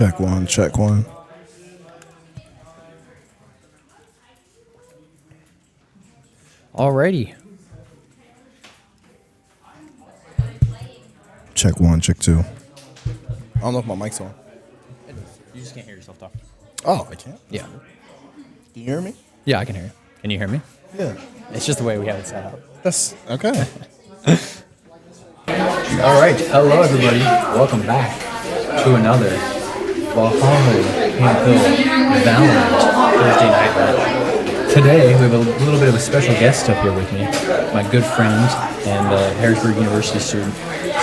Check one, check one. Alrighty. Check one, check two. I don't know if my mic's on. You just can't hear yourself talk. Oh, I can't? Yeah. Can you hear me? Yeah, I can hear you. Can you hear me? Yeah. It's just the way we have it set up. That's okay. All right. Hello, everybody. Welcome back to another Valorant Thursday night match. Today, we have a little bit of a special guest up here with me. My good friend and Harrisburg University student,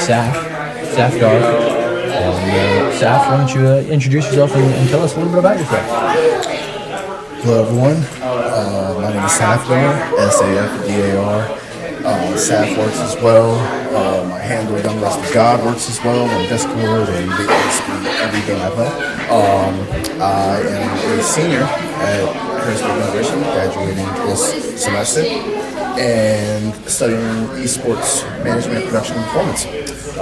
Safdar. Saf, why don't you introduce yourself and tell us a little bit about yourself? Hello, everyone. My name is Safdar, Safdar. Saf works as well. My handle, Young Rest of God, works as well on Discord and basically everything I play. I am a senior at Harrisburg University, graduating this semester, and studying esports management, production, and performance. It's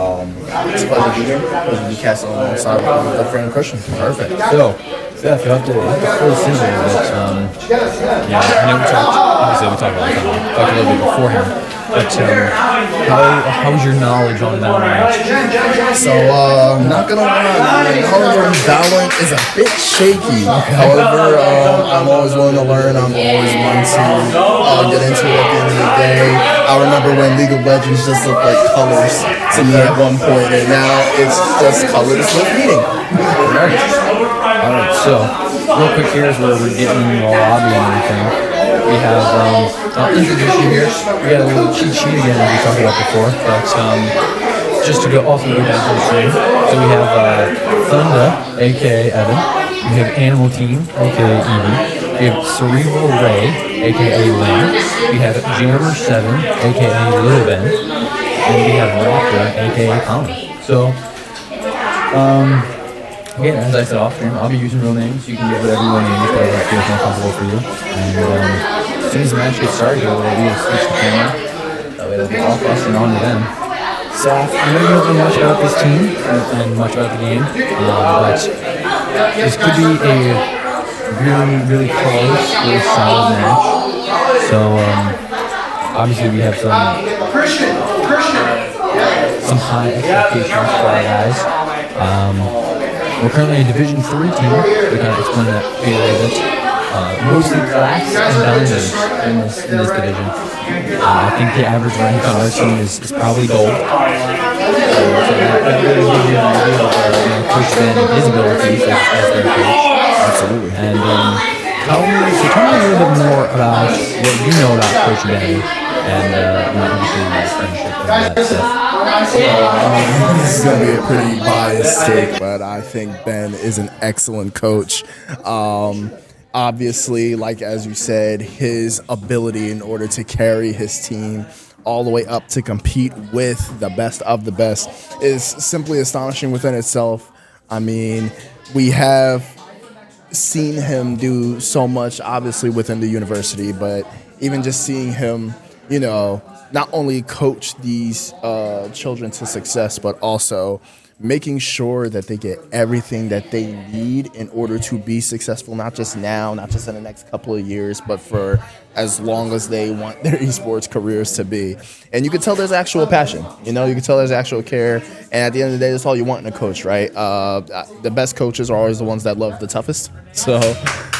a pleasure to be here. We'll be casting alongside with my good friend Christian. Perfect. So, Seth, you have to fill us in a little bit. Yeah, I know we talked about it. Talked a little bit beforehand. But how's your knowledge on Valorant? So, not gonna lie, my knowledge on Valorant is a bit shaky. However, I'm always willing to learn. I'm always willing to get into it at the end of the day. I remember when League of Legends just looked like colors to me at one point, and now it's just colors with meaning. Alright, so real quick here is where we're getting in the lobby and everything. We have, I'll introduce you here. We got a little cheat sheet again that we talked about before, but just to go also go down to the stream. So we have Thunder, aka Evan. We have Animal Team, aka Evie. We have Cerebral Ray, aka Lynn. We have Jammer7, aka Little Ben. And we have Raptor, aka Colin. So, again, as I said off stream, I'll be using real names. You can get whatever real names that feels more comfortable for you. And as soon as the match gets started, we'll switch the camera. That way it'll be all of us and on to them. Saf, I know you don't know much about this team and much about the game, but this could be a really, really close, really solid match. So, obviously we have some high expectations for our guys. We're currently a Division 3 team. We kind of explain that a little bit. Mostly class and diamonds in this division. I think the average rank on our team is probably gold. So that really gives you an idea of Coach Ben and his abilities as their coach. Absolutely. And tell me a little bit more about what you know about Coach Ben and obviously your friendship and all that stuff. This is going to be a pretty biased take, but I think Ben is an excellent coach. Obviously, like as you said, his ability in order to carry his team all the way up to compete with the best of the best is simply astonishing within itself. I mean, we have seen him do so much, obviously, within the university, but even just seeing him, not only coach these children to success, but also making sure that they get everything that they need in order to be successful, not just now, not just in the next couple of years, but for as long as they want their esports careers to be. And you can tell there's actual passion, you can tell there's actual care. And at the end of the day, that's all you want in a coach, right? The best coaches are always the ones that love the toughest. So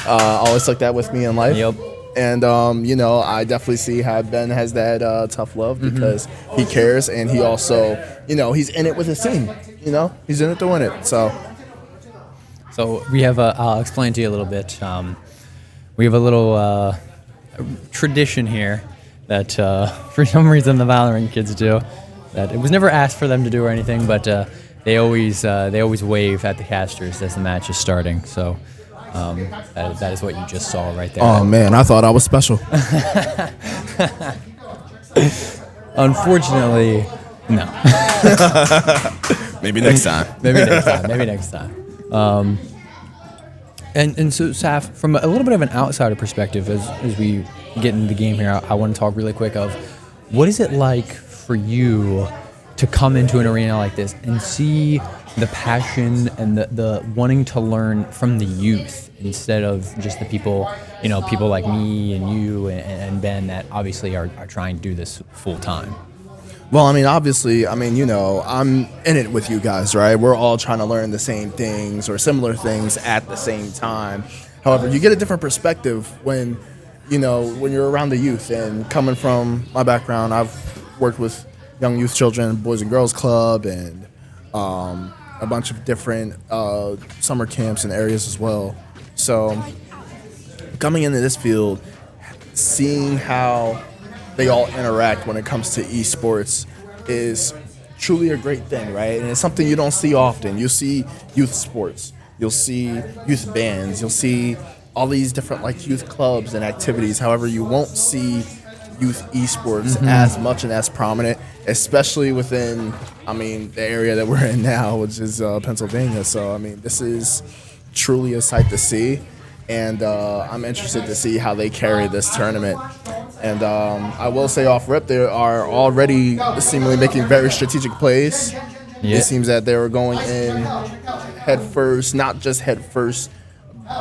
I always took that with me in life. Yep. And, I definitely see how Ben has that tough love because he cares, and he also, he's in it with his team. He's in it to win it. So we have I'll explain to you a little bit. We have a little tradition here that for some reason the Valorant kids do. That it was never asked for them to do or anything, but they always wave at the casters as the match is starting. So. That is what you just saw right there. Oh man, I thought I was special. Unfortunately, no. Maybe next time. Maybe next time. And so, Saf, from a little bit of an outsider perspective, as we get into the game here, I want to talk really quick of what is it like for you to come into an arena like this and see the passion and the wanting to learn from the youth instead of just the people, people like me and you and Ben that obviously are trying to do this full time. Well, I mean, obviously, I'm in it with you guys, right? We're all trying to learn the same things or similar things at the same time. However, you get a different perspective when you're around the youth. And coming from my background, I've worked with young youth children, Boys and Girls Club, and a bunch of different summer camps and areas as well. So coming into this field, seeing how they all interact when it comes to esports is truly a great thing, right? And it's something you don't see often. You'll see youth sports, you'll see youth bands, you'll see all these different youth clubs and activities. However, you won't see youth esports as much and as prominent, especially within, the area that we're in now, which is Pennsylvania. So, this is truly a sight to see. And I'm interested to see how they carry this tournament. And I will say off rip, they are already seemingly making very strategic plays. Yeah. It seems that they were going in head first, not just head first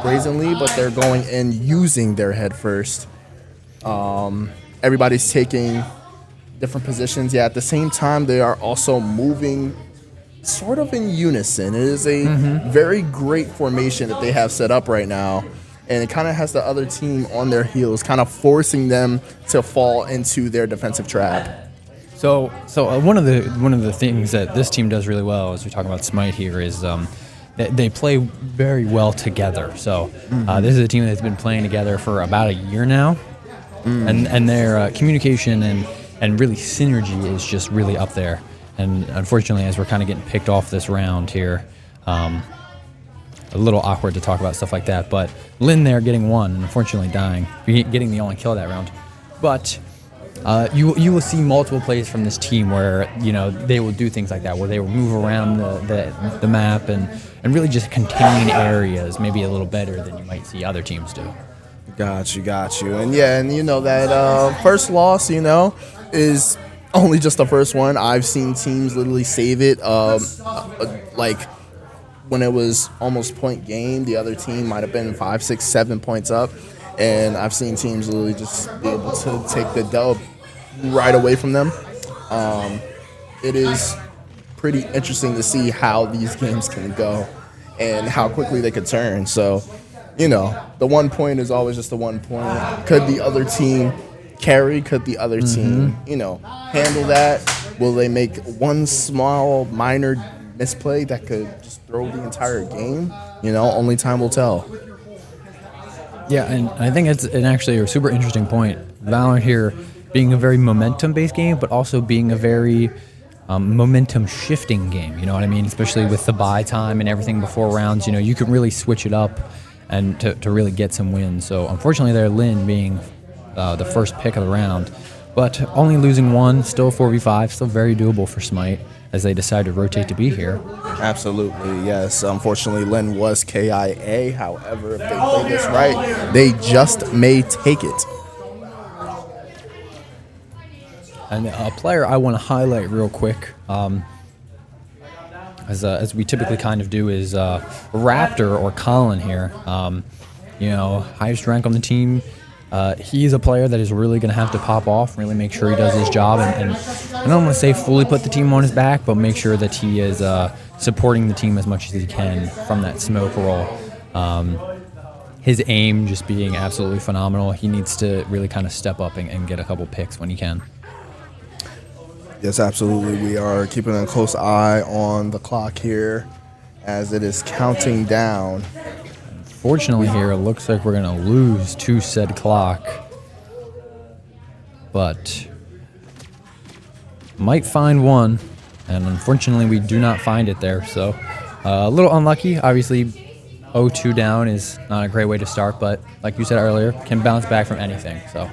brazenly, but they're going in using their head first. Everybody's taking different positions. Yeah, at the same time, they are also moving sort of in unison. It is a very great formation that they have set up right now, and it kind of has the other team on their heels, kind of forcing them to fall into their defensive trap. So one of the things that this team does really well, as we talk about Smite here, is they play very well together. So this is a team that's been playing together for about a year now, and their communication and really synergy is just really up there. And unfortunately, as we're kind of getting picked off this round here, a little awkward to talk about stuff like that. But Lynn there getting one, and unfortunately dying, getting the only kill that round. But you will see multiple plays from this team where they will do things like that, where they will move around the map and really just contain areas maybe a little better than you might see other teams do. Got you. And that first loss, is only just the first one. I've seen teams literally save it. When it was almost point game, the other team might have been 5, 6, 7 points up. And I've seen teams literally just be able to take the dub right away from them. It is pretty interesting to see how these games can go and how quickly they could turn. So, the 1 point is always just the 1 point. Could the other team carry? Could the other team, handle that? Will they make one small, minor misplay that could just throw the entire game? Only time will tell. Yeah, and I think it's actually a super interesting point. Valorant here being a very momentum-based game, but also being a very momentum-shifting game. You know what I mean? Especially with the buy time and everything before rounds. You can really switch it up and to really get some wins. So unfortunately, there, Lynn being the first pick of the round, but only losing one, still 4v5, still very doable for Smite as they decide to rotate to be here. Absolutely, yes. Unfortunately, Lynn was KIA. However, if they play this right, they just may take it. And a player I want to highlight real quick, as we typically kind of do, is Raptor or Colin here. Highest rank on the team. He's a player that is really going to have to pop off, really make sure he does his job, and I don't want to say fully put the team on his back, but make sure that he is supporting the team as much as he can from that smoke roll. His aim just being absolutely phenomenal. He needs to really kind of step up and get a couple picks when he can. Yes, absolutely. We are keeping a close eye on the clock here as it is counting down. Fortunately here, it looks like we're going to lose to said clock. But might find one, and unfortunately we do not find it there. So a little unlucky. Obviously 0-2 down is not a great way to start, but like you said earlier, can bounce back from anything. So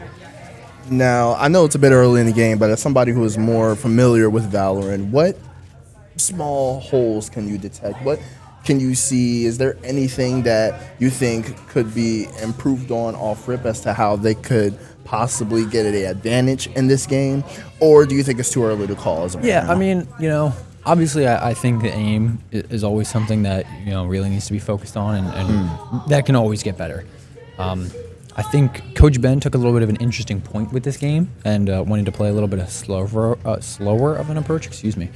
now, I know it's a bit early in the game, but as somebody who is more familiar with Valorant, what small holes can you detect? What can you see, is there anything that you think could be improved on off rip as to how they could possibly get an advantage in this game? Or do you think it's too early to call as of right Yeah, I now? mean, obviously, I think the aim is always something that really needs to be focused on, and that can always get better. I think Coach Ben took a little bit of an interesting point with this game and wanted to play a little bit of slower of an approach. Excuse me,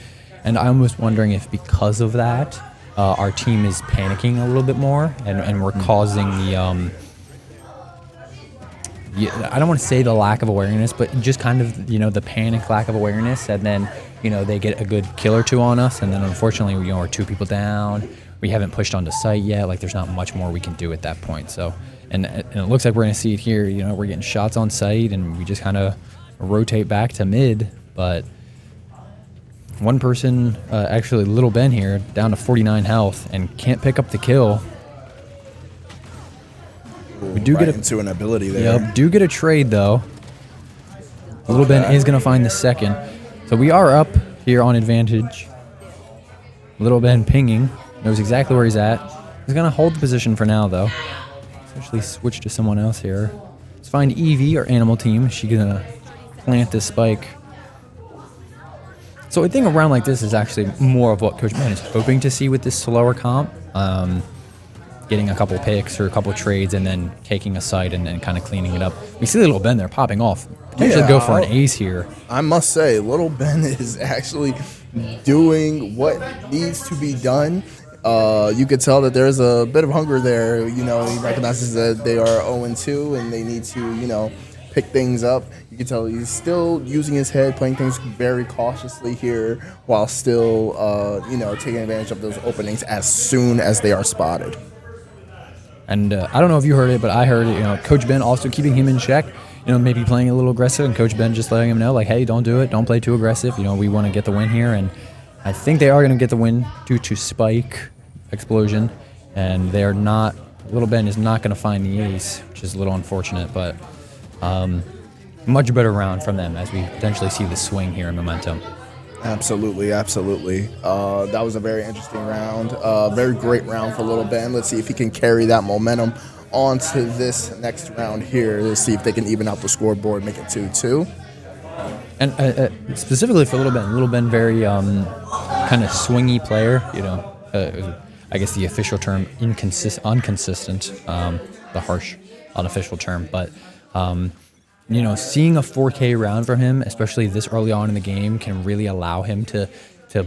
and I'm almost wondering if because of that, our team is panicking a little bit more, and we're causing the. I don't want to say the lack of awareness, but just kind of, the panic, lack of awareness. And then, they get a good kill or two on us. And then unfortunately, we're 2 people down. We haven't pushed onto site yet. Like, there's not much more we can do at that point. So, and it looks like we're going to see it here. We're getting shots on site and we just kind of rotate back to mid. But one person, actually Little Ben here, down to 49 health and can't pick up the kill. We do get into an ability there. Yep, do get a trade though. Little Ben is gonna find the second, so we are up here on advantage. Little Ben pinging, knows exactly where he's at. He's gonna hold the position for now though. Let's actually switch to someone else here. Let's find Evie, our animal team. She's gonna plant this spike. So I think a round like this is actually more of what Coach Ben is hoping to see with this slower comp. Getting a couple picks or a couple trades and then taking a site and then kind of cleaning it up. We see Little Ben there popping off. Potentially go for an ace here. I must say, Little Ben is actually doing what needs to be done. You could tell that there's a bit of hunger there. He recognizes that they are 0-2 and they need to, pick things up. You can tell he's still using his head, playing things very cautiously here while still, taking advantage of those openings as soon as they are spotted. And I don't know if you heard it, but I heard it. Coach Ben also keeping him in check. Maybe playing a little aggressive, and Coach Ben just letting him know, like, hey, don't do it. Don't play too aggressive. We want to get the win here. And I think they are going to get the win due to spike explosion. And they are not. Little Ben is not going to find the ace, which is a little unfortunate. But much better round from them as we potentially see the swing here in momentum. Absolutely. That was a very interesting round. Very great round for Little Ben. Let's see if he can carry that momentum on to this next round here. Let's see if they can even out the scoreboard, make it 2-2. And specifically for Little Ben very kind of swingy player. I guess the official term, inconsistent, the harsh, unofficial term. But seeing a 4K round from him, especially this early on in the game, can really allow him to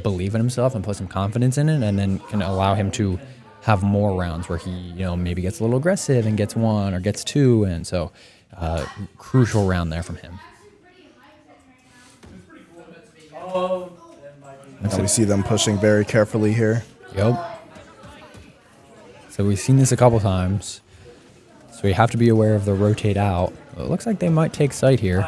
believe in himself and put some confidence in it, and then can allow him to have more rounds where he, maybe gets a little aggressive and gets 1 or gets 2, and so crucial round there from him. And we see them pushing very carefully here. Yep. So we've seen this a couple times. So we have to be aware of the rotate out. It looks like they might take site here.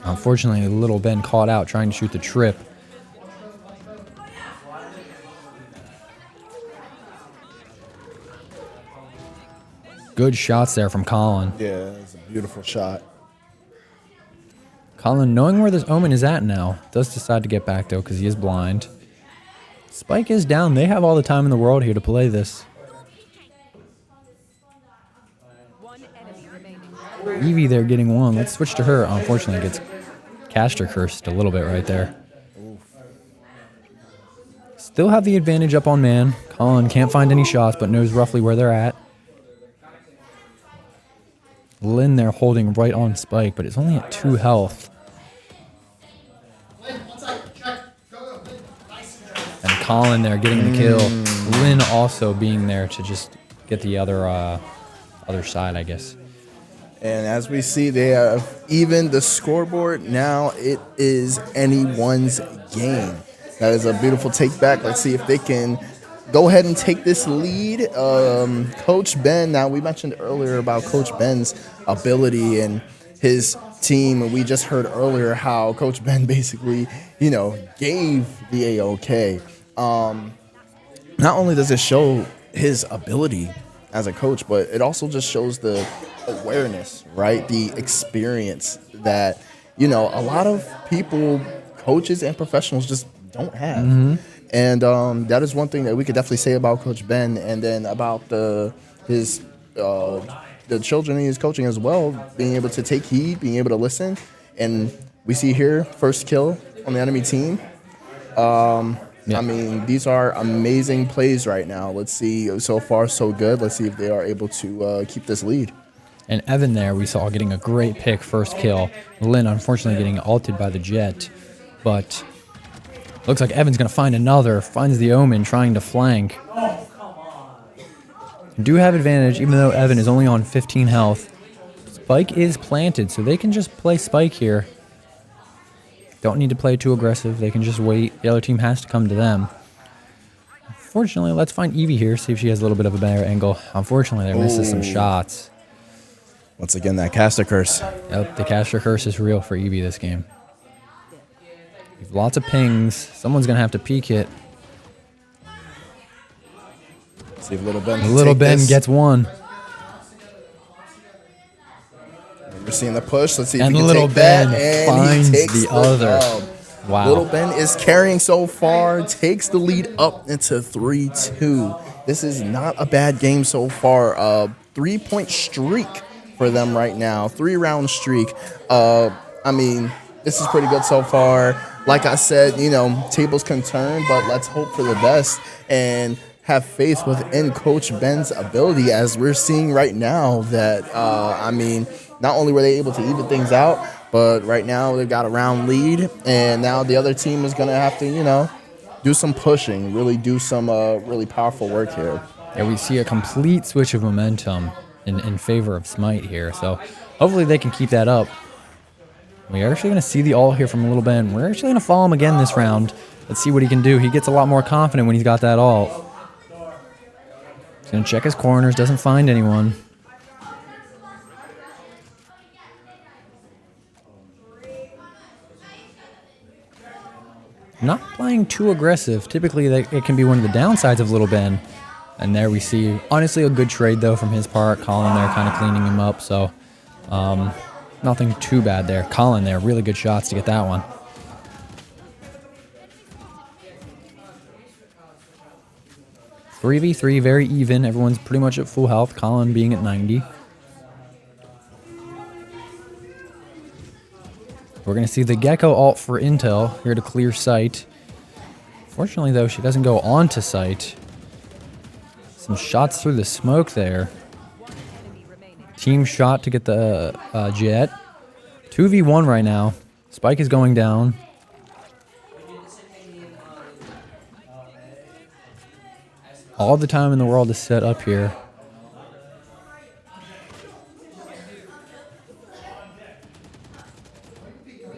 Unfortunately, Little Ben caught out trying to shoot the trip. Good shots there from Colin. Yeah, it's a beautiful shot. Colin, knowing where this Omen is at now, does decide to get back, though, because he is blind. Spike is down. They have all the time in the world here to play this. Evie there getting 1. Let's switch to her. Unfortunately, gets caster cursed a little bit right there. Still have the advantage up on man. Colin can't find any shots, but knows roughly where they're at. Lynn there holding right on Spike, but it's only at 2 health. And Colin there getting the kill. Lynn also being there to just get the other side, I guess. And as we see, they have even the scoreboard. Now it is anyone's game. That is a beautiful take back. Let's see if they can go ahead and take this lead. Coach Ben, now we mentioned earlier about Coach Ben's ability and his team. And we just heard earlier how Coach Ben basically, gave the AOK. Not only does it show his ability as a coach, but it also just shows the awareness, right? The experience that, a lot of people coaches and professionals just don't have. And that is one thing that we could definitely say about Coach Ben, and then about the children he is coaching as well, being able to take heed, being able to listen. And we see here, first kill on the enemy team. I mean, these are amazing plays right now. Let's see. So far, so good. Let's see if they are able to keep this lead. And Evan there, we saw getting a great pick, first kill. Lynn, unfortunately, getting ulted by the Jet. But looks like Evan's going to find another. Finds the Omen, trying to flank. Do have advantage, even though Evan is only on 15 health. Spike is planted, so they can just play Spike here. Don't need to play too aggressive. They can just wait. The other team has to come to them. Unfortunately, let's find Evie here, see if she has a little bit of a better angle. Unfortunately, they misses some shots. Once again, that caster curse. Yep, the caster curse is real for Evie this game. Lots of pings. Someone's going to have to peek it. See if Little Ben gets one. We're seeing the push. Let's see if and he can Little take Ben that. And finds he takes the other. Wow. Little Ben is carrying so far, takes the lead up into 3-2. This is not a bad game so far. 3-point streak for them right now. 3-round streak. I mean, this is pretty good so far. Like I said, you know, tables can turn, but let's hope for the best and have faith within Coach Ben's ability, as we're seeing right now that, I mean, not only were they able to even things out, but right now they've got a round lead, and now the other team is going to have to, you know, do some pushing, really do some really powerful work here. Yeah, we see a complete switch of momentum in favor of Smite here, so hopefully they can keep that up. We are actually going to see the ult here from Little Ben. We're actually going to follow him again this round. Let's see what he can do. He gets a lot more confident when he's got that ult. He's going to check his corners, doesn't find anyone. Not playing too aggressive. Typically, it can be one of the downsides of Little Ben. And there we see, honestly, a good trade, though, from his part. Colin there kind of cleaning him up, so nothing too bad there. Colin there, really good shots to get that one. .3v3, very even. Everyone's pretty much at full health. Colin being at 90. We're going to see the Gecko ult for Intel here to clear sight. Fortunately, though, she doesn't go on to sight. Some shots through the smoke there. Team shot to get the Jet. 2v1 right now. Spike is going down. All the time in the world is set up here.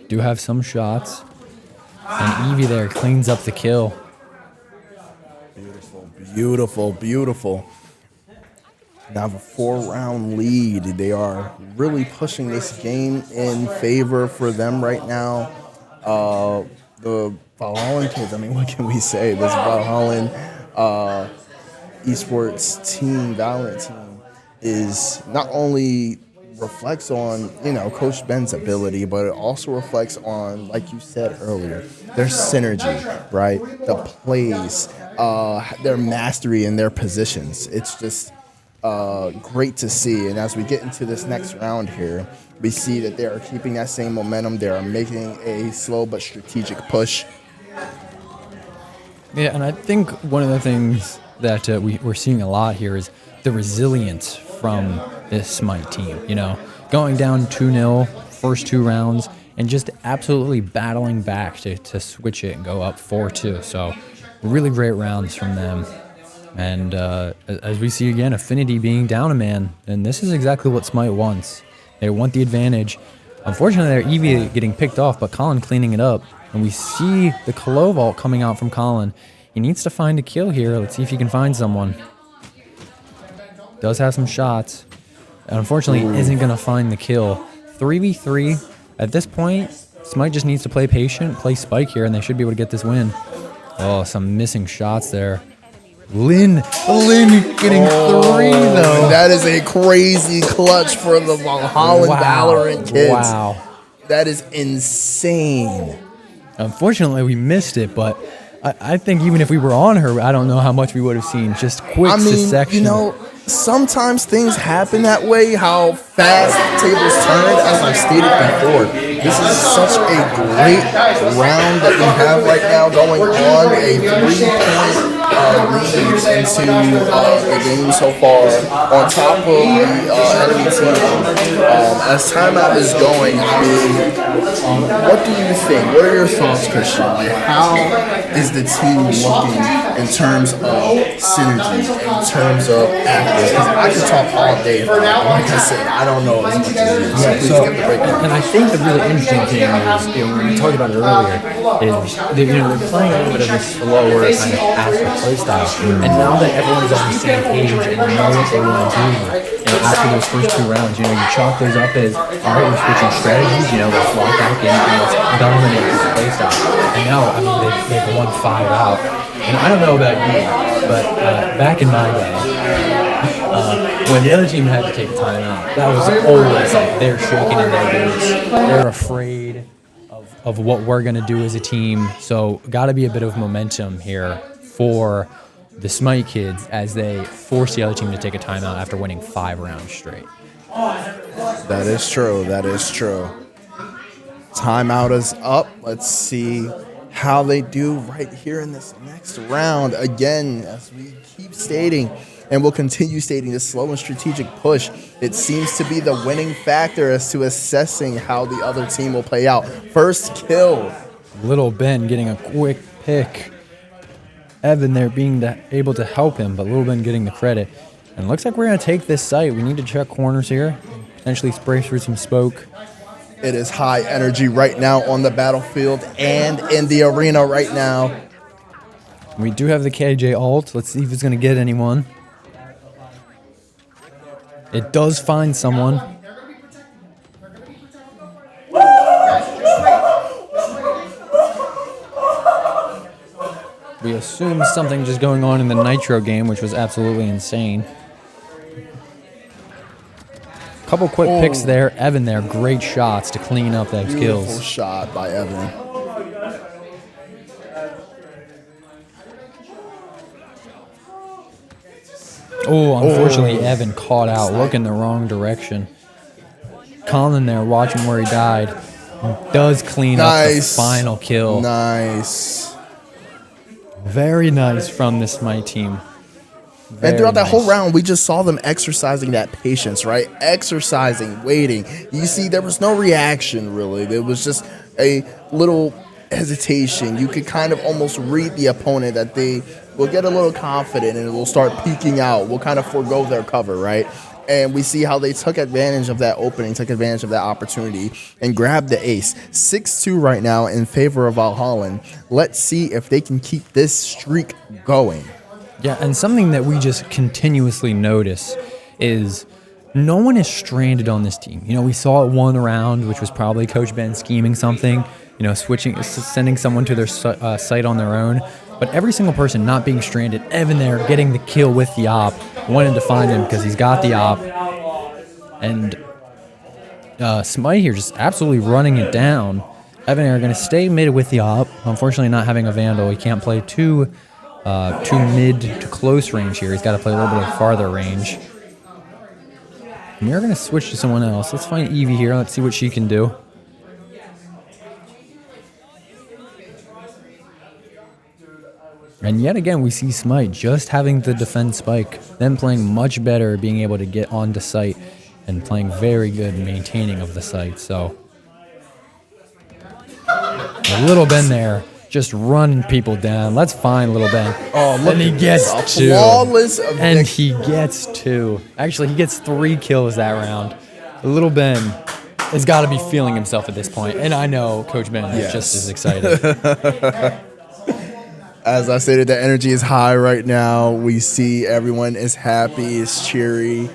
Do have some shots. And Evie there cleans up the kill. Beautiful, beautiful, beautiful. Now have a 4-round lead. They are really pushing this game in favor for them right now. The Valorant kids, I mean, what can we say? This Valorant esports team, Valorant team, is not only reflects on, you know, Coach Ben's ability, but it also reflects on, like you said earlier, their synergy, right? The plays, their mastery in their positions. It's just great to see. And as we get into this next round here, we see that they are keeping that same momentum. They are making a slow but strategic push. Yeah, and I think one of the things that we're seeing a lot here is the resilience from this Smite team. You know, going down 2-0, first 2 rounds, and just absolutely battling back to switch it and go up 4-2. So really great rounds from them. And as we see again, Affinity being down a man, and this is exactly what Smite wants. They want the advantage. Unfortunately, they're Evie getting picked off, but Colin cleaning it up. And we see the Clove ult coming out from Colin. He needs to find a kill here. Let's see if he can find someone. Does have some shots. And unfortunately, isn't going to find the kill. 3v3. At this point, Smite just needs to play patient, play Spike here, and they should be able to get this win. Oh, some missing shots there. Lynn getting 3, though. That is a crazy clutch for the Valhalla Valorant kids. Wow. That is insane. Unfortunately, we missed it, but I think even if we were on her, I don't know how much we would have seen. Just quick succession. Sometimes things happen that way, how fast tables turned, as I stated before. This is such a great round that we have right now going on, a 3-point lead into the game so far on top of the enemy team. As timeout is going, I mean, what do you think? What are your thoughts, Christian? Like, how is the team looking in terms of synergy, in terms of actors? Because I could talk all day about it. Like I said, I don't know as much as you. So please give the breakdown. And I think the really interesting thing is, when we talked about it earlier, is they're playing a little bit of a slower kind of active play style. And now that everyone's on the same page and know what they want to do, after those first 2 rounds, you chalk those up as, all right, we're switching strategies, let's lock back in and let's dominate this play style. And now, I mean, they've won 5 out. And I don't know about you, but back in my day, when the other team had to take a timeout, that was always like they're shaking in their boots. They're afraid of what we're going to do as a team. So got to be a bit of momentum here for the Smite kids as they force the other team to take a timeout after winning 5 rounds straight. That is true. That is true. Timeout is up. Let's see how they do right here in this next round. Again, as we keep stating, and we'll continue stating, this slow and strategic push, it seems to be the winning factor as to assessing how the other team will play out. First kill. Little Ben getting a quick pick. Evan there being able to help him, but Little Ben getting the credit. And it looks like we're going to take this site. We need to check corners here, potentially spray through some smoke. It is high energy right now on the battlefield and in the arena right now. We do have the KJ ult. Let's see if it's going to get anyone. It does find someone. We assume something just going on in the Nitro game, which was absolutely insane. Couple quick picks there. Evan there, great shots to clean up those kills. Beautiful shot by Evan. Oh, unfortunately, Evan caught out, looking the wrong direction. Colin there, watching where he died, does clean up the final kill. Nice. Very nice from this Smite team. And throughout that whole round, we just saw them exercising that patience, right? Exercising, waiting. You see, there was no reaction, really. There was just a little hesitation. You could kind of almost read the opponent that they will get a little confident and it will start peeking out. We'll kind of forego their cover, right? And we see how they took advantage of that opening, took advantage of that opportunity, and grabbed the ace. 6-2 right now in favor of Valhalla. Let's see if they can keep this streak going. Yeah, and something that we just continuously notice is no one is stranded on this team. We saw it one round, which was probably Coach Ben scheming something, sending someone to their site on their own. But every single person not being stranded, Evan there getting the kill with the op, wanted to find him because he's got the op. And Smite here just absolutely running it down. Evan are going to stay mid with the op. Unfortunately, not having a Vandal. He can't play too mid to close range here. He's got to play a little bit of farther range. And we're going to switch to someone else. Let's find Evie here. Let's see what she can do. And yet again, we see Smite just having the defend spike, then playing much better, being able to get onto site, and playing very good maintaining of the site. So a Little Ben there, just running people down. Let's find Little Ben. Oh, look, and he gets 2. Flawless and he gets 2. Actually, he gets 3 kills that round. Little Ben has got to be feeling himself at this point, and I know Coach Ben is just as excited. As I stated, the energy is high right now. We see everyone is happy, is cheery.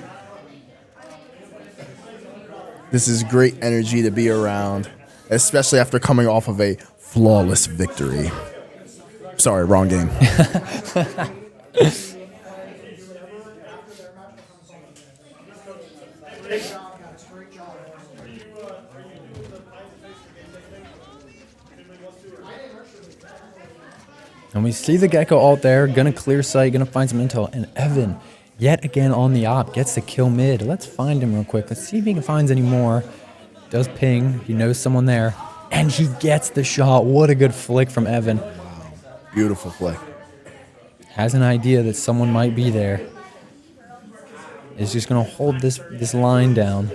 This is great energy to be around, especially after coming off of a flawless victory. Sorry, wrong game. And we see the Gecko ult there, gonna clear sight, gonna find some intel, and Evan, yet again on the op, gets the kill mid. Let's find him real quick. Let's see if he can find any more. Does ping, he knows someone there, and he gets the shot. What a good flick from Evan. Wow, beautiful flick. Has an idea that someone might be there. Is just gonna hold this line down.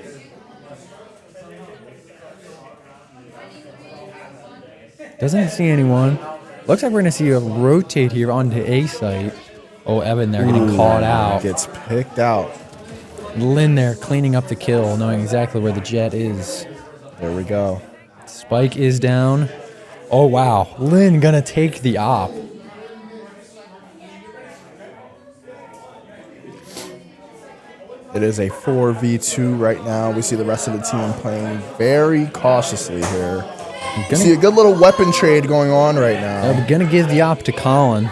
Doesn't see anyone. Looks like we're going to see a rotate here onto A site. Oh, Evan there getting caught out. Gets picked out. Lin there cleaning up the kill, knowing exactly where the jet is. There we go. Spike is down. Oh, wow. Lin going to take the op. It is a 4v2 right now. We see the rest of the team playing very cautiously here. See a good little weapon trade going on right now. We're going to give the op to Colin.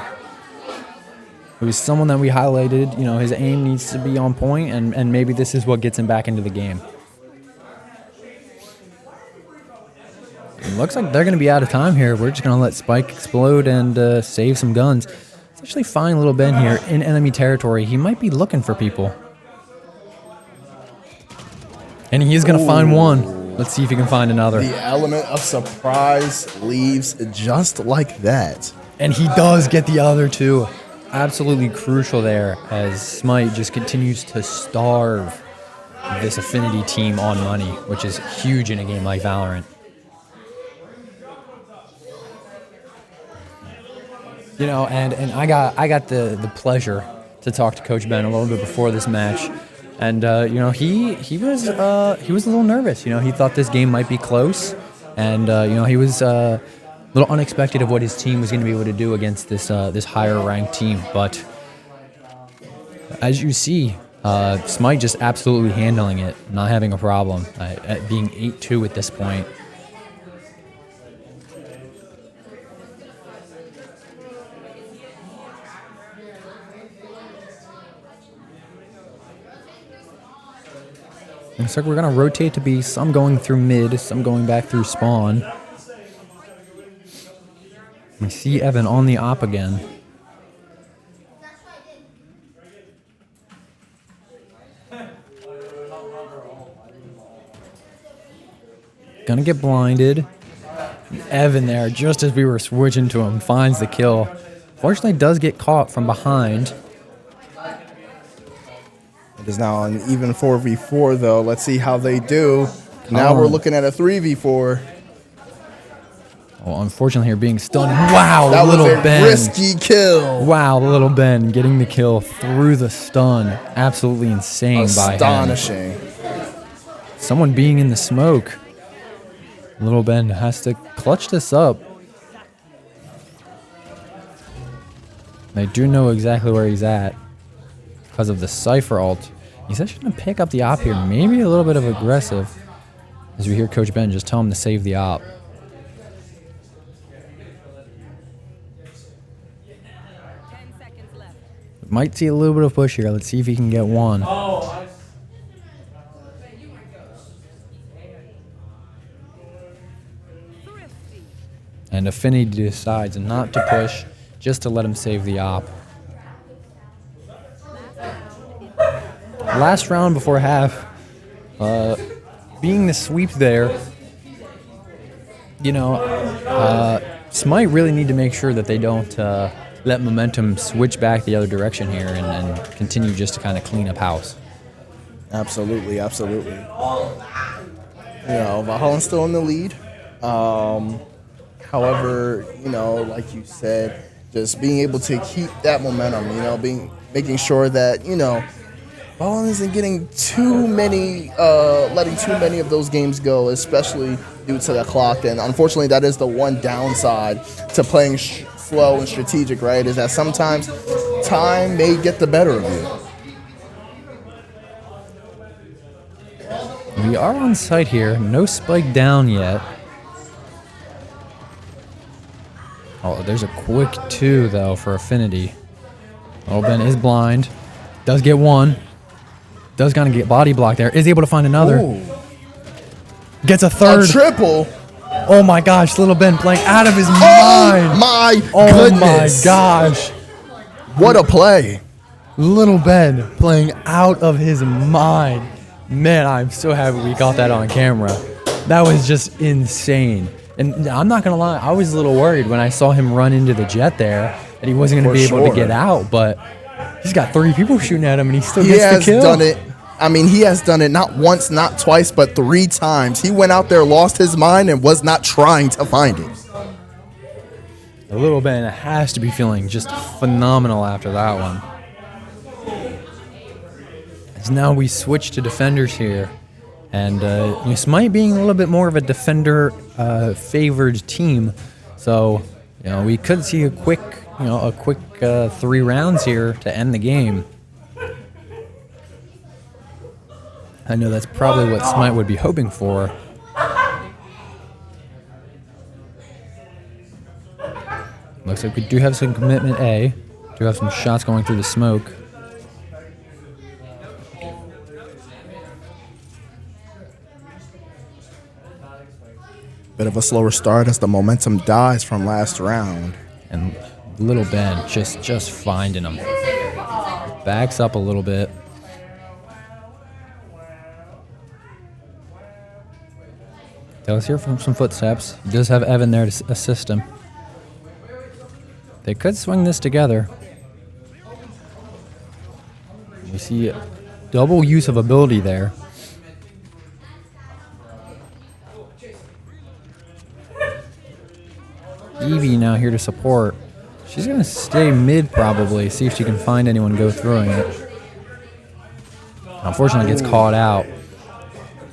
It was someone that we highlighted. You know, his aim needs to be on point, and maybe this is what gets him back into the game. It looks like they're going to be out of time here. We're just going to let Spike explode and save some guns. Let's actually find Little Ben here in enemy territory. He might be looking for people. And he is going to find one. Let's see if he can find another. The element of surprise leaves just like that. And he does get the other two. Absolutely crucial there as Smite just continues to starve this Affinity team on money, which is huge in a game like Valorant. You know, and I got the pleasure to talk to Coach Ben a little bit before this match. And you know, he was a little nervous. You know, he thought this game might be close, and you know, he was a little unexpected of what his team was going to be able to do against this this higher ranked team. But as you see, Smite just absolutely handling it, not having a problem, at being 8-2 at this point. Looks like we're going to rotate to be some going through mid, some going back through spawn. We see Evan on the op again. Gonna get blinded. Evan there, just as we were switching to him, finds the kill. Fortunately, does get caught from behind. It is now an even 4v4, though. Let's see how they do. Now we're looking at a 3v4. Well, unfortunately, here being stunned. Wow, that Little was a Ben. risky kill. Wow, Little Ben getting the kill through the stun. Absolutely insane by him. Astonishing. Someone being in the smoke. Little Ben has to clutch this up. They do know exactly where he's at because of the Cypher ult. He's actually going to pick up the op here. Maybe a little bit of aggressive. As we hear Coach Ben just tell him to save the op. Might see a little bit of push here. Let's see if he can get one. And Affinity decides not to push, just to let him save the op. Last round before half, being the sweep there, you know, Smite really need to make sure that they don't let momentum switch back the other direction here and continue just to kind of clean up house. Absolutely, absolutely. You know, Valhall's still in the lead. However, you know, like you said, just being able to keep that momentum, you know, making sure that, you know, Valhalla isn't getting too many, letting too many of those games go, especially due to the clock. And unfortunately, that is the one downside to playing slow and strategic, right? Is that sometimes time may get the better of you. We are on site here. No spike down yet. Oh, there's a quick 2, though, for Affinity. Little Ben is blind. Does get one. Does kind of get body blocked there. Is able to find another. Ooh. Gets a third. A triple. Oh my gosh, Little Ben playing out of his Oh mind. my Oh goodness. my gosh. What a play. Little Ben playing out of his mind. Man, I'm so happy we got that on camera. That was just insane. And I'm not going to lie, I was a little worried when I saw him run into the jet there that he wasn't going to be able to get out, but he's got 3 people shooting at him and he still gets the kill. He has done it. I mean, he has done it not once, not twice, but 3 times. He went out there, lost his mind, and was not trying to find it. A Little Ben has to be feeling just phenomenal after that one. As now we switch to defenders here. And Smite being a little bit more of a defender favored team, so we could see a quick 3 rounds here to end the game. I know that's probably what Smite would be hoping for. Looks like we do have some commitment A. Do have some shots going through the smoke. Bit of a slower start as the momentum dies from last round. And Little Ben just finding him. Backs up a little bit. Let's hear from some footsteps. He does have Evan there to assist him. They could swing this together. We see double use of ability there. Evie now here to support. She's going to stay mid probably, see if she can find anyone go throwing it. Unfortunately gets caught out.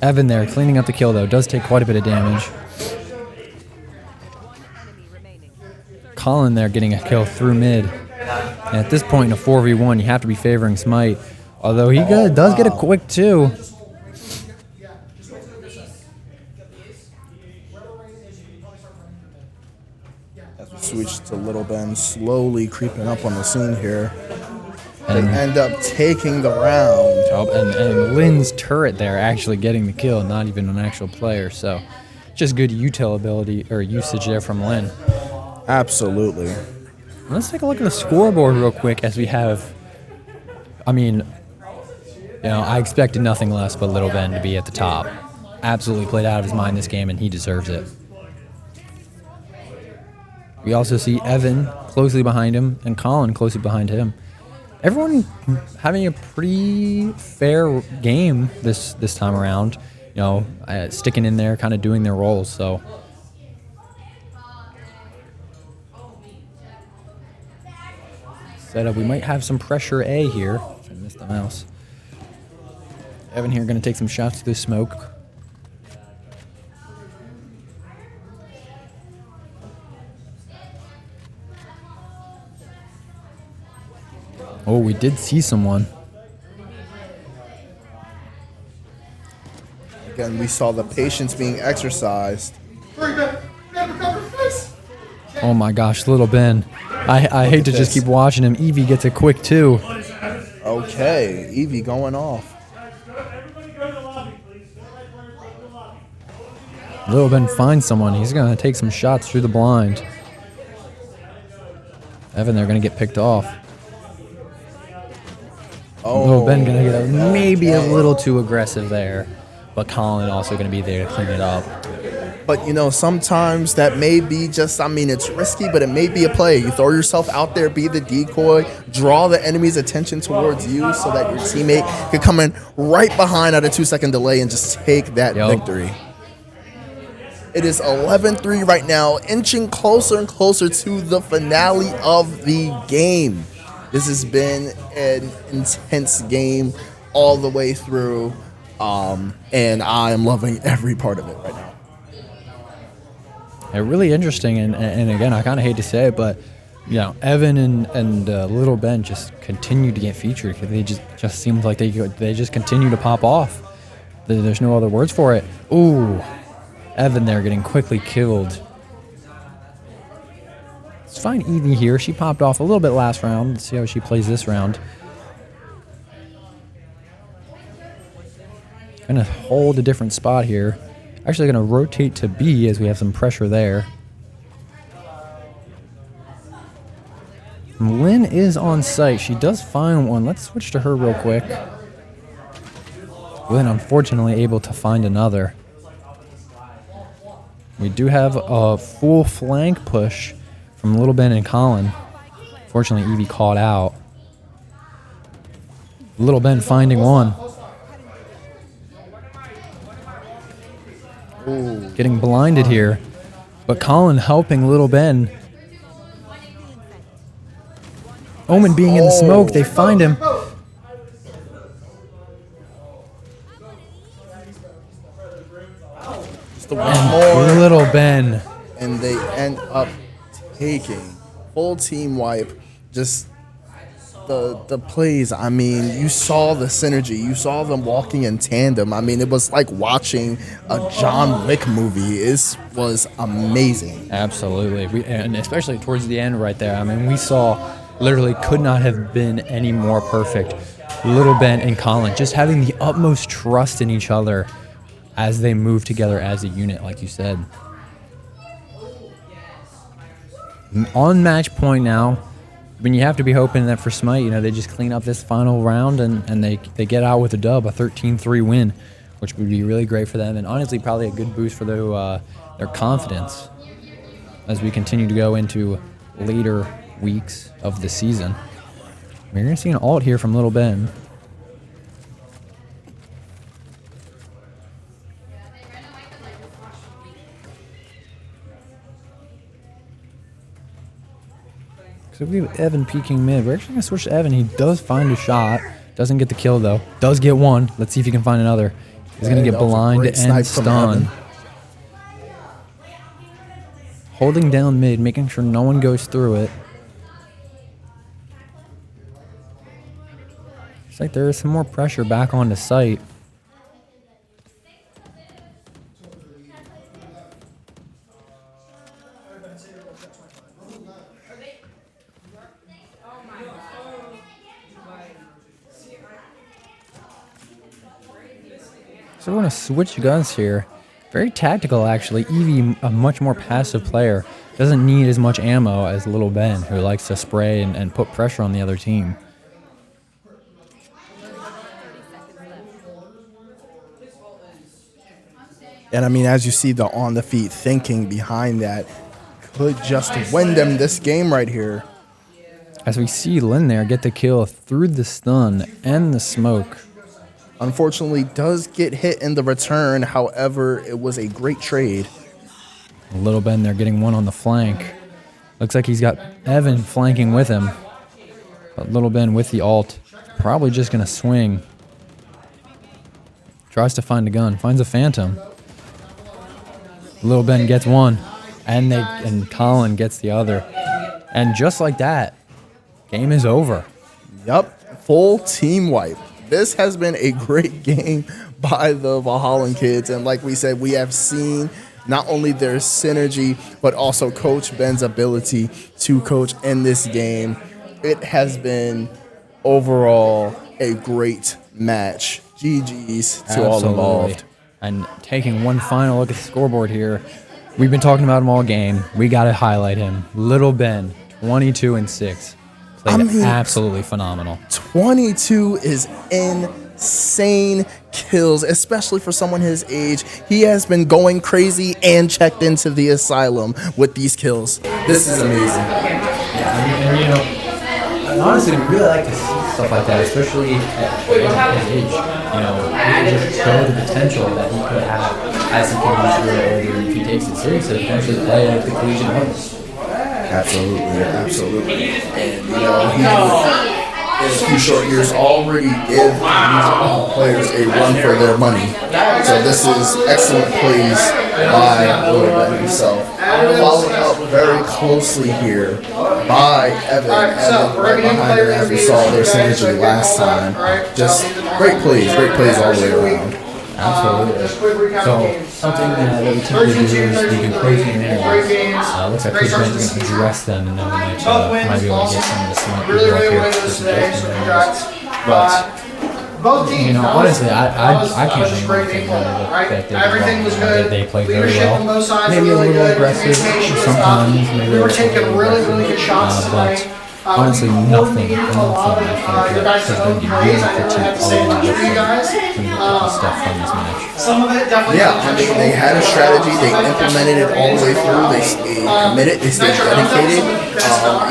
Evan there cleaning up the kill though, does take quite a bit of damage. Colin there getting a kill through mid. And at this point in a 4v1, you have to be favoring Smite. Although he does get a quick 2. As we switch to Little Ben slowly creeping up on the scene here. They end up taking the round. Oh, and Lynn's turret there actually getting the kill, not even an actual player. So just good util ability or usage there from Lynn. Absolutely. Let's take a look at the scoreboard real quick as we have, I expected nothing less but Little Ben to be at the top. Absolutely played out of his mind this game, and he deserves it. We also see Evan closely behind him and Colin closely behind him. Everyone having a pretty fair game this time around. Sticking in there, kind of doing their roles. So. Setup. We might have some pressure A here. I missed the mouse. Evan here going to take some shots through the smoke. Oh, we did see someone. Again, we saw the patience being exercised. Oh my gosh, Little Ben. I hate to just keep watching him. Evie gets a quick 2. Okay, Evie going off. Little Ben finds someone. He's going to take some shots through the blind. Evan, they're going to get picked off. Little Ben going to get maybe a little too aggressive there. But Colin also going to be there to clean it up. But, sometimes that may be just, it's risky, but it may be a play. You throw yourself out there, be the decoy, draw the enemy's attention towards you so that your teammate can come in right behind at a 2-second delay and just take that victory. It is 11-3 right now, inching closer and closer to the finale of the game. This has been an intense game all the way through, and I am loving every part of it right now. Really interesting, and again, I kind of hate to say it, but Evan and Little Ben just continue to get featured. They just seems like they just continue to pop off. There's no other words for it. Ooh, Evan there getting quickly killed. Let's find Evie here. She popped off a little bit last round. Let's see how she plays this round. Gonna hold a different spot here. Actually going to rotate to B as we have some pressure there. Lynn is on site. She does find one. Let's switch to her real quick. Lynn, unfortunately, able to find another. We do have a full flank push from Little Ben and Colin. Fortunately, Evie caught out. Little Ben finding one. Ooh. Getting blinded here. But Colin helping Little Ben. Omen being in the smoke. They find him. And Little Ben. And they end up taking full team wipe. Just the plays. I mean, you saw the synergy. You saw them walking in tandem. I mean, it was like watching a John Wick movie. It was amazing. Absolutely. And especially towards the end right there. I mean, we saw literally could not have been any more perfect. Little Ben and Colin just having the utmost trust in each other as they move together as a unit, like you said. On match point now, when you have to be hoping that for Smite, you know, they just clean up this final round and they get out with a dub, a 13-3 win, which would be really great for them and honestly probably a good boost for their confidence as we continue to go into later weeks of the season. We're going to see an ult here from Little Ben. So we have Evan peeking mid. We're actually going to switch to Evan. He does find a shot. Doesn't get the kill, though. Does get one. Let's see if he can find another. He's going to get blind and stunned. Holding down mid, making sure no one goes through it. Looks like there is some more pressure back onto site. So we're going to switch guns here. Very tactical, actually. Evie, a much more passive player, doesn't need as much ammo as Little Ben, who likes to spray and put pressure on the other team. And I mean, as you see the on the feet thinking behind that, could just win them this game right here. As we see Lynn there get the kill through the stun and the smoke. Unfortunately, does get hit in the return. However, it was a great trade. Little Ben there getting one on the flank. Looks like he's got Evan flanking with him. But Little Ben with the ult. Probably just going to swing. Tries to find a gun. Finds a phantom. Little Ben gets one. And Colin gets the other. And just like that, game is over. Yup. Full team wipe. This has been a great game by the Valhalla kids. And like we said, we have seen not only their synergy, but also Coach Ben's ability to coach in this game. It has been overall a great match. GG's to all involved. And taking one final look at the scoreboard here, we've been talking about him all game. We got to highlight him. Little Ben, 22-6. Played absolutely phenomenal. 22 is insane kills, especially for someone his age. He has been going crazy and checked into the asylum with these kills. This is amazing. Yeah, and you know, and honestly, we really like to see stuff like that, especially at his age. You know, we can just show the potential that he could have as he continues to grow older if he takes it seriously, eventually play at the collegiate level. Absolutely, absolutely. And, you know, he, in a few short years, already gave these players a run for their money. So this is excellent plays by Little Ben himself. Followed up very closely here by Evan. Evan right behind him as we saw their synergy last time. Just great plays all the way around. Absolutely. So something that we typically do is we can praise them anyways. Looks like Coach Ben's going to address them and then we might be able to get some of the smart people up here. But You know, honestly, I can't name anything that they did wrong. They played very well. Maybe a little aggressive sometimes, maybe a little aggressive, but honestly, nothing I think that has been really critiqued other than some stuff from this match. Yeah, I mean, they had a strategy. They implemented it all the way through. They stayed committed. They stayed dedicated.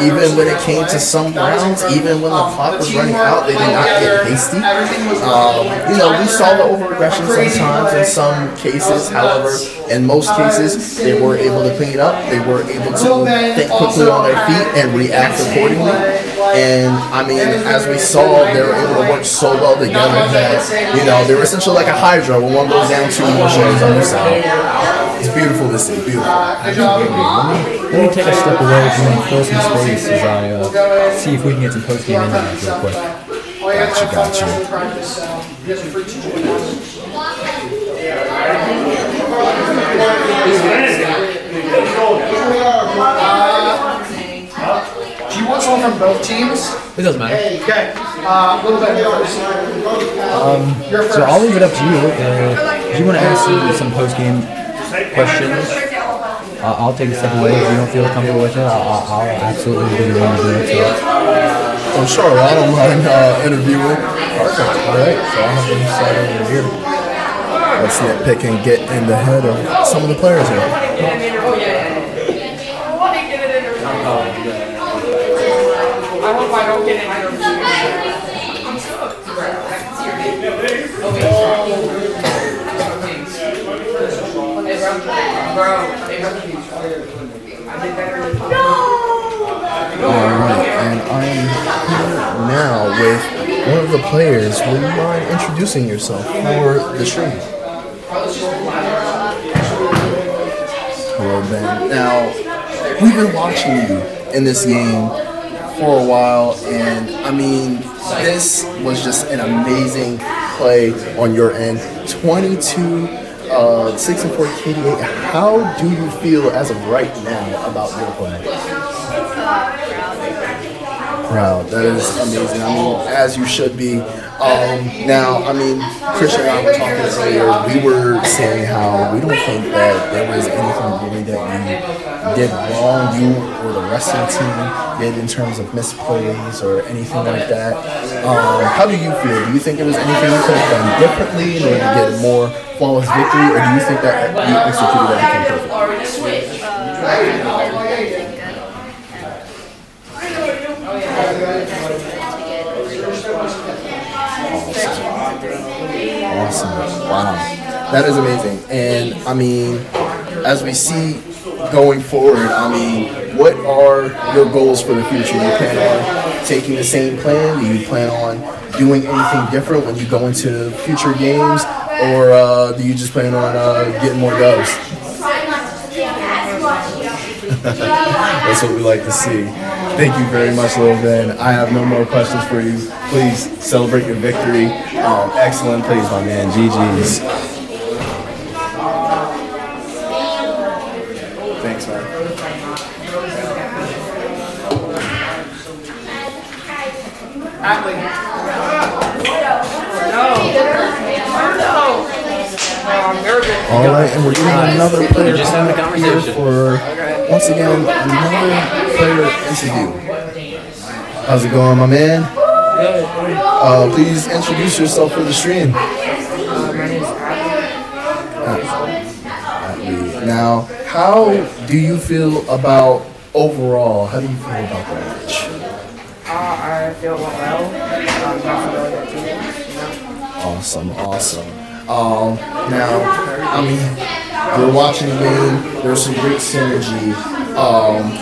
Even when it came to some rounds, even when the clock was running out, they did not get hasty. You know, we saw the over-aggression sometimes in some cases. However, in most cases, they were able to clean it up. They were able to think quickly on their feet and react accordingly. And I mean, as we saw, they were able to work so well together that, you know, they were essentially like a hydra. When one goes down, two more shows on their side. It's beautiful to see. Beautiful. Let me take a step away from fill some space as I see if we can get some post-game interviews real quick. Gotcha. Do you want someone from both teams? It doesn't matter. Okay. A little bit first. So I'll leave it up to you. If you want to ask some post-game questions, I'll take a step away. If you don't feel comfortable with it, I'll absolutely be willing to do it. Oh, sure. I don't mind interviewing. Perfect. All right. So I'll have them slide over here. Let's nitpick and get in the head of some of the players here. I hope I don't get any Alright, and I am here now with one of the players. Would you mind introducing yourself for the stream? Hello, Ben. Now, we've been watching you in this game for a while, and I mean, this was just an amazing play on your end. 22, 6 and 4 KD8. How do you feel as of right now about your play? Proud. That is amazing. I mean, as you should be. Now, I mean, Christian and I were talking earlier. We were saying how we don't think that there was anything really that you did wrong, you or the rest of the team did in terms of misplays or anything like that. How do you feel? Do you think there was anything you could have done differently in order to get a more flawless victory, or do you think that you executed everything perfectly? Awesome. Wow. That is amazing. And I mean, as we see going forward, I mean, what are your goals for the future? Do you plan on taking the same plan? Do you plan on doing anything different when you go into future games? Or do you just plan on getting more dubs? That's what we like to see. Thank you very much, Lil Ben. I have no more questions for you. Please celebrate your victory. Excellent plays, my man. GG's. Thanks, man. All right, and we're doing another player Just having a conversation. for, once again, another player interview. How's it going, my man? Good. Please introduce yourself for the stream. My name is Atlee. Now, how do you feel about overall? How do you feel about the match? I feel it went well. Not really that too much, Awesome. Now, I mean, we're watching the game. There's some great synergy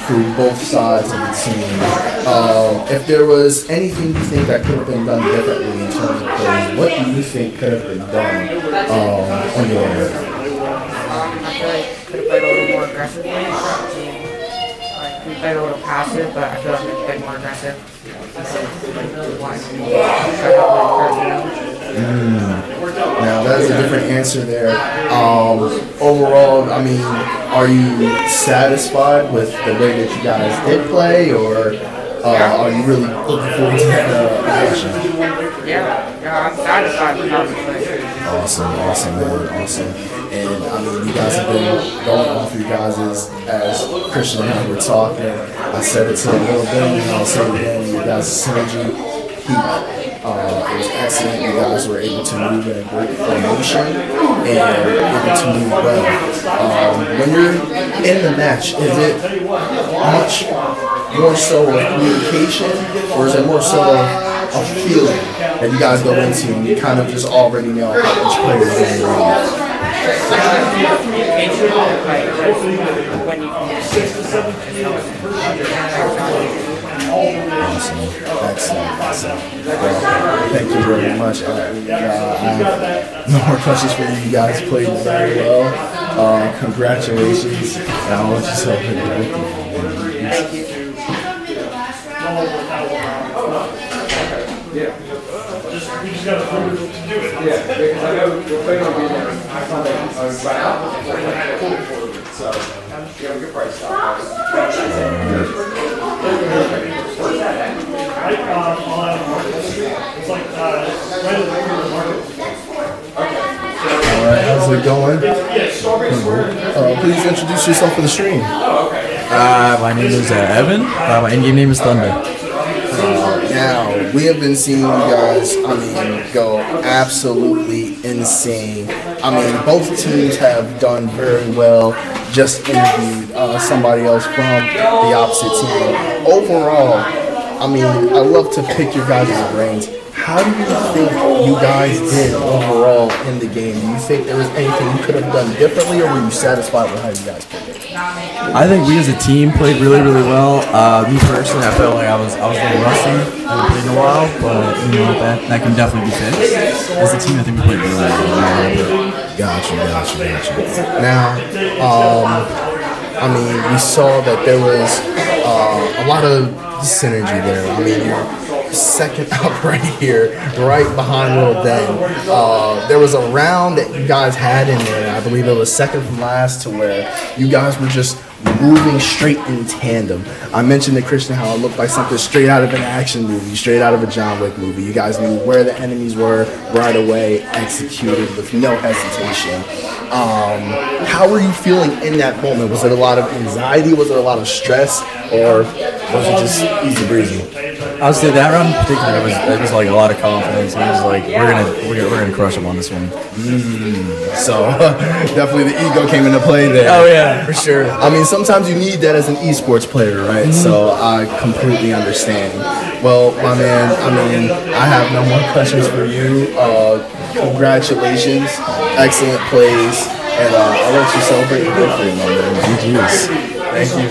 through both sides of the team. If there was anything you think that could have been done differently in terms of play, what do you think could have been done on your end? I feel like could have played a little more aggressively. Like we played a little passive, but I feel like we could play more aggressive. Now that is a different answer there. Overall, I mean, are you satisfied with the way that you guys did play, or Are you really looking forward to that action? Yeah, I'm satisfied with how we played. Awesome, man, awesome. And I mean, you guys have been going off you guys as Christian and I were talking. I said it to a little bit, and I'll say it again. You guys' synergy peaked. It was excellent. You guys were able to move in a great formation and able to move well. When you're in the match, is it much more so of communication, or is it more so of a feeling that you guys go into and you kind of just already know how each player is going to read? Awesome. Excellent. Well, thank you very much. I have no more questions for you. You guys played very well. Congratulations. And I want you to celebrate the victory. Thank you. We just got to do it. Yeah, because I know we're planning on being there. I found that I was right out. So, you have a good price. Alright, how's it going? Please introduce yourself for the stream. My name is Evan. My in-game name is Thunder. Now, we have been seeing you guys, go absolutely insane. Both teams have done very well. Just interviewed somebody else from the opposite team. Overall, I love to pick your guys' brains. How do you think you guys did overall in the game? Do you think there was anything you could have done differently, or were you satisfied with how you guys played it? I think we as a team played really, really well. Me personally, I felt like I was a little rusty. I haven't played in a while, but that can definitely be fixed. As a team, I think we played really, really well. Gotcha. Now, we saw that there was a lot of synergy there. You're second up right here, right behind Little Den. There was a round that you guys had in there. I believe it was second from last, to where you guys were just moving straight in tandem. I mentioned to Christian how it looked like something straight out of an action movie, straight out of a John Wick movie. You guys knew where the enemies were right away, executed with no hesitation. How were you feeling in that moment? Was it a lot of anxiety? Was it a lot of stress? Or was it just easy breezy? I would say that round in particular, it was like a lot of confidence. It was like we're gonna crush them on this one. So definitely the ego came into play there. Oh yeah, for sure. Sometimes you need that as an esports player, right? So I completely understand. Well, my man, I have no more questions for you. Congratulations, excellent plays, and I'll let you celebrate your victory, my man. GG's. Thank you.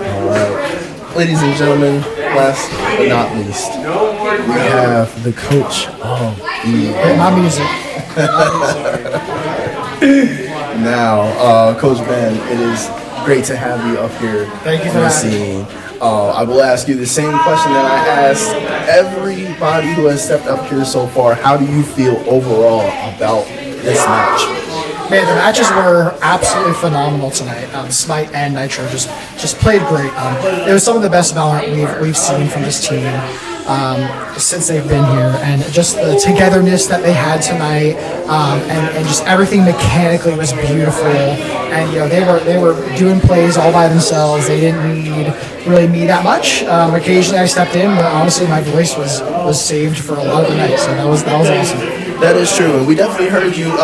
Alright, ladies and gentlemen, last but not least, we have the coach of the My music. Now, Coach Ben, it is great to have you up here. Thank you for on the having scene. I will ask you the same question that I asked everybody who has stepped up here so far. How do you feel overall about this match? Man, the matches were absolutely phenomenal tonight. Smite and Nitro just played great. It was some of the best Valorant we've seen from this team since they've been here, and just the togetherness that they had tonight, and just everything mechanically was beautiful. And they were doing plays all by themselves. They didn't need really me that much. Occasionally I stepped in, but honestly my voice was saved for a lot of the night. So that was awesome. That is true, and we definitely heard you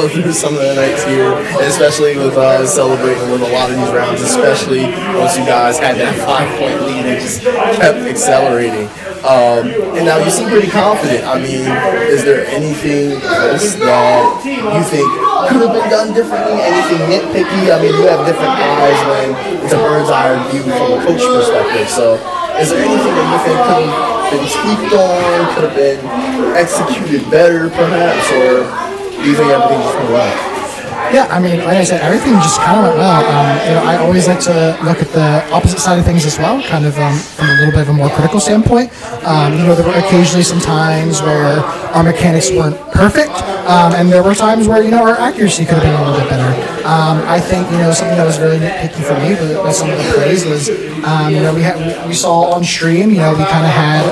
through some of the nights here, especially with celebrating with a lot of these rounds, especially once you guys had that 5-point lead and just kept accelerating. And now you seem pretty confident. Is there anything else that you think could have been done differently? Anything nitpicky? You have different eyes when it's a bird's eye view from a coach perspective. So, is there anything that you think could have been tweaked on, could have been executed better, perhaps, or do you think everything just went well? Yeah, I mean, like I said, everything just kind of went well. I always like to look at the opposite side of things as well, kind of from a little bit of a more critical standpoint. There were occasionally some times where our mechanics weren't perfect, and there were times where our accuracy could have been a little bit better. I think something that was really nitpicky for me with some of the plays was we saw on stream we kind of had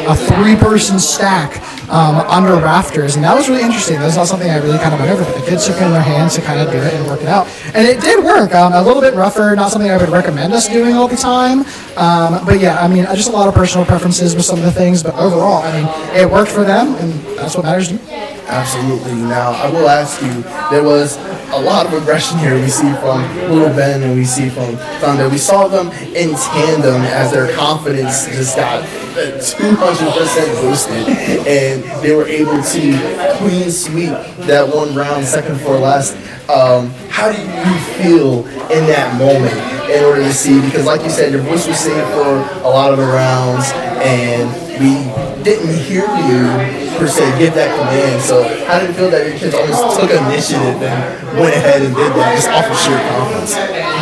a 3-person stack under rafters, and that was really interesting. That's not something I really kind of went over. The kids took it in their hands to kind of do it and work it out, and it did work. A little bit rougher, not something I would recommend us doing all the time. But yeah, I mean, just a lot of personal preferences with some of the things, but overall, I mean, it worked for them, and that's what matters to me. Absolutely. Now, I will ask you, there was a lot of aggression here we see from Little Ben and we see from Thunder. We saw them in tandem as their confidence just got 200% boosted, and they were able to clean sweep that one round, second before last. How do you feel in that moment in order to see, because like you said, your voice was saved for a lot of the rounds, and we didn't hear you per se give that command. So how did it feel that your kids almost took initiative and went ahead and did that just off of sheer confidence?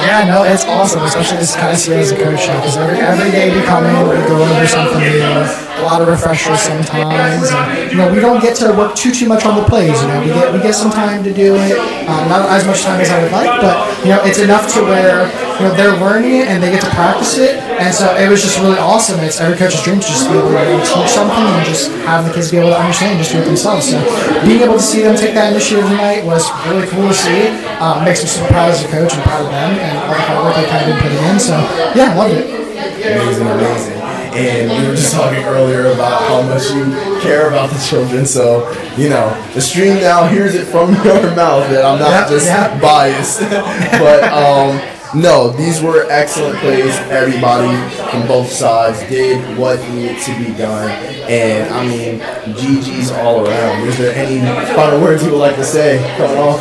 Yeah, no, it's awesome, especially this kind of see it as a coach, because every day we come in, we go over something new, a lot of refreshers sometimes, and we don't get to work too much on the plays. We get some time to do it, not as much time as I would like, but it's enough to where they're learning it and they get to practice it, and so it was just really awesome. It's every coach's dream to just be able to teach something and just have the kids be able to understand and just do it themselves. So being able to see them take that initiative tonight was really cool to see. Makes me super proud as a coach and proud of them and all the hard work they kind of been putting in. So yeah, I loved it. Amazing. And we were just talking earlier about how much you care about the children. So, the stream now hears it from your mouth that I'm not biased. But no, these were excellent plays. Everybody from both sides did what needed to be done. And I mean, GG's all around. Is there any final words you would like to say coming off?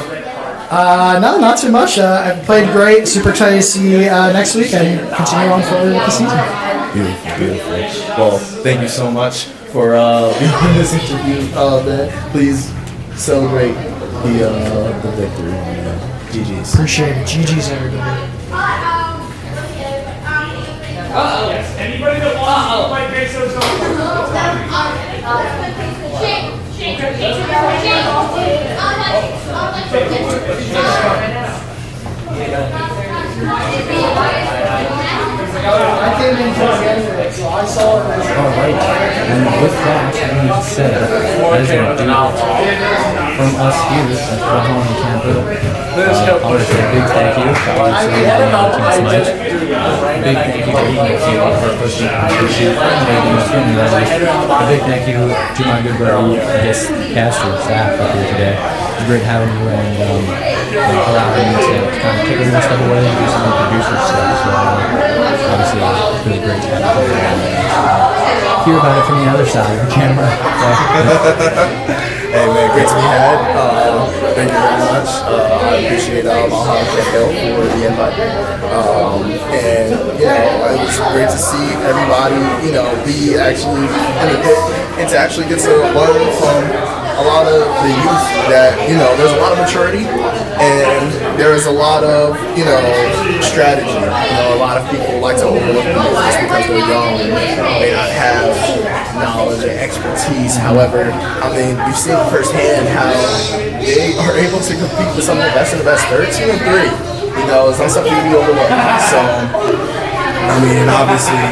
No, not too much. I played great. Super excited to see you next week and continue on forward with the season. Beautiful. Well, thank you so much for being in this interview. Please celebrate the victory. GG's. Appreciate it. GG's, everybody. Anybody that wants to play pesos I came in for the end of it, so I saw it. Alright, and with that being said, that is going to do it from us here at Valorant WK2. I want to say a big thank you to obviously Team Smite. Big thank you to EQ for pushing a big thank you to my good buddy, guest caster, Zach, up here today. It's great having you and allowing me to kind of take a little step away and do some more producer stuff. So obviously it's really great to have you and hear about it from the other side of the camera. Hey man, great to be had. Thank you very much. I appreciate Valhalla for the invite. And it was great to see everybody, be actually in the pit and to actually get to learn from a lot of the youth that, there's a lot of maturity and there is a lot of, strategy. A lot of people like to overlook people just because they're young and may not have knowledge and expertise. However, we've seen firsthand how they are able to compete with some of the best of the best. 13 and 3. It's not something to be overlooked. So, and obviously,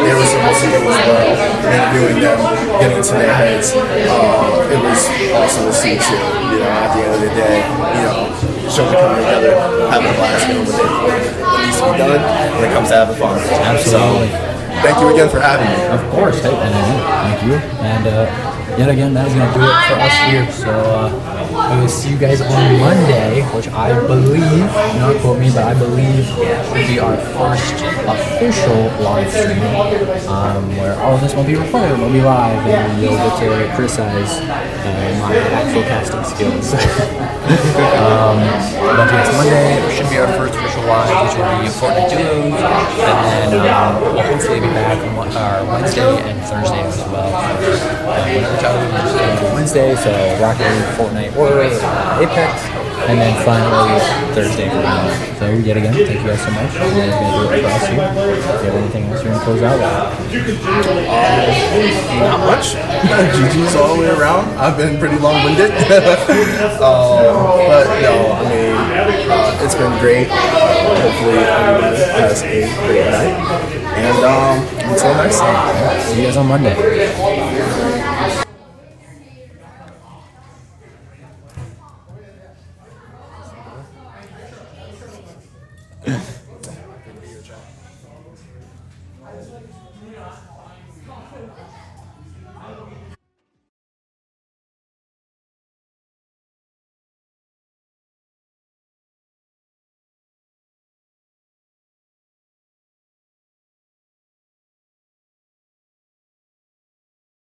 they were supposed to do as well, interviewing them, getting into their heads. It was awesome to see too. At the end of the day, children coming together, having a blast, doing what needs to be done when it comes to having fun. Absolutely. So, thank you again for having me. Of course, thank you. And yet again, that is going to do it for us here. So we will see you guys on Monday, which I believe, not quote me, but I believe should be our first official live stream, where all of this won't be recorded, we'll be live, and you'll get to criticize my actual casting skills. But yes, Monday should be be our first official live, which will be Fortnite duos, and then we'll hopefully be back on our Wednesday and Thursday as well. Whenever television Wednesday, so Rocket League, Fortnite, or Apex, and then finally Thursday for me. So yet again, thank you guys so much. And that's going to do it for us here. If you have anything else you want to close out with? Not much. GG's all the way around. I've been pretty long-winded. But no, I mean, it's been great. Hopefully everyone has a great night. And until next time. See you guys on Monday.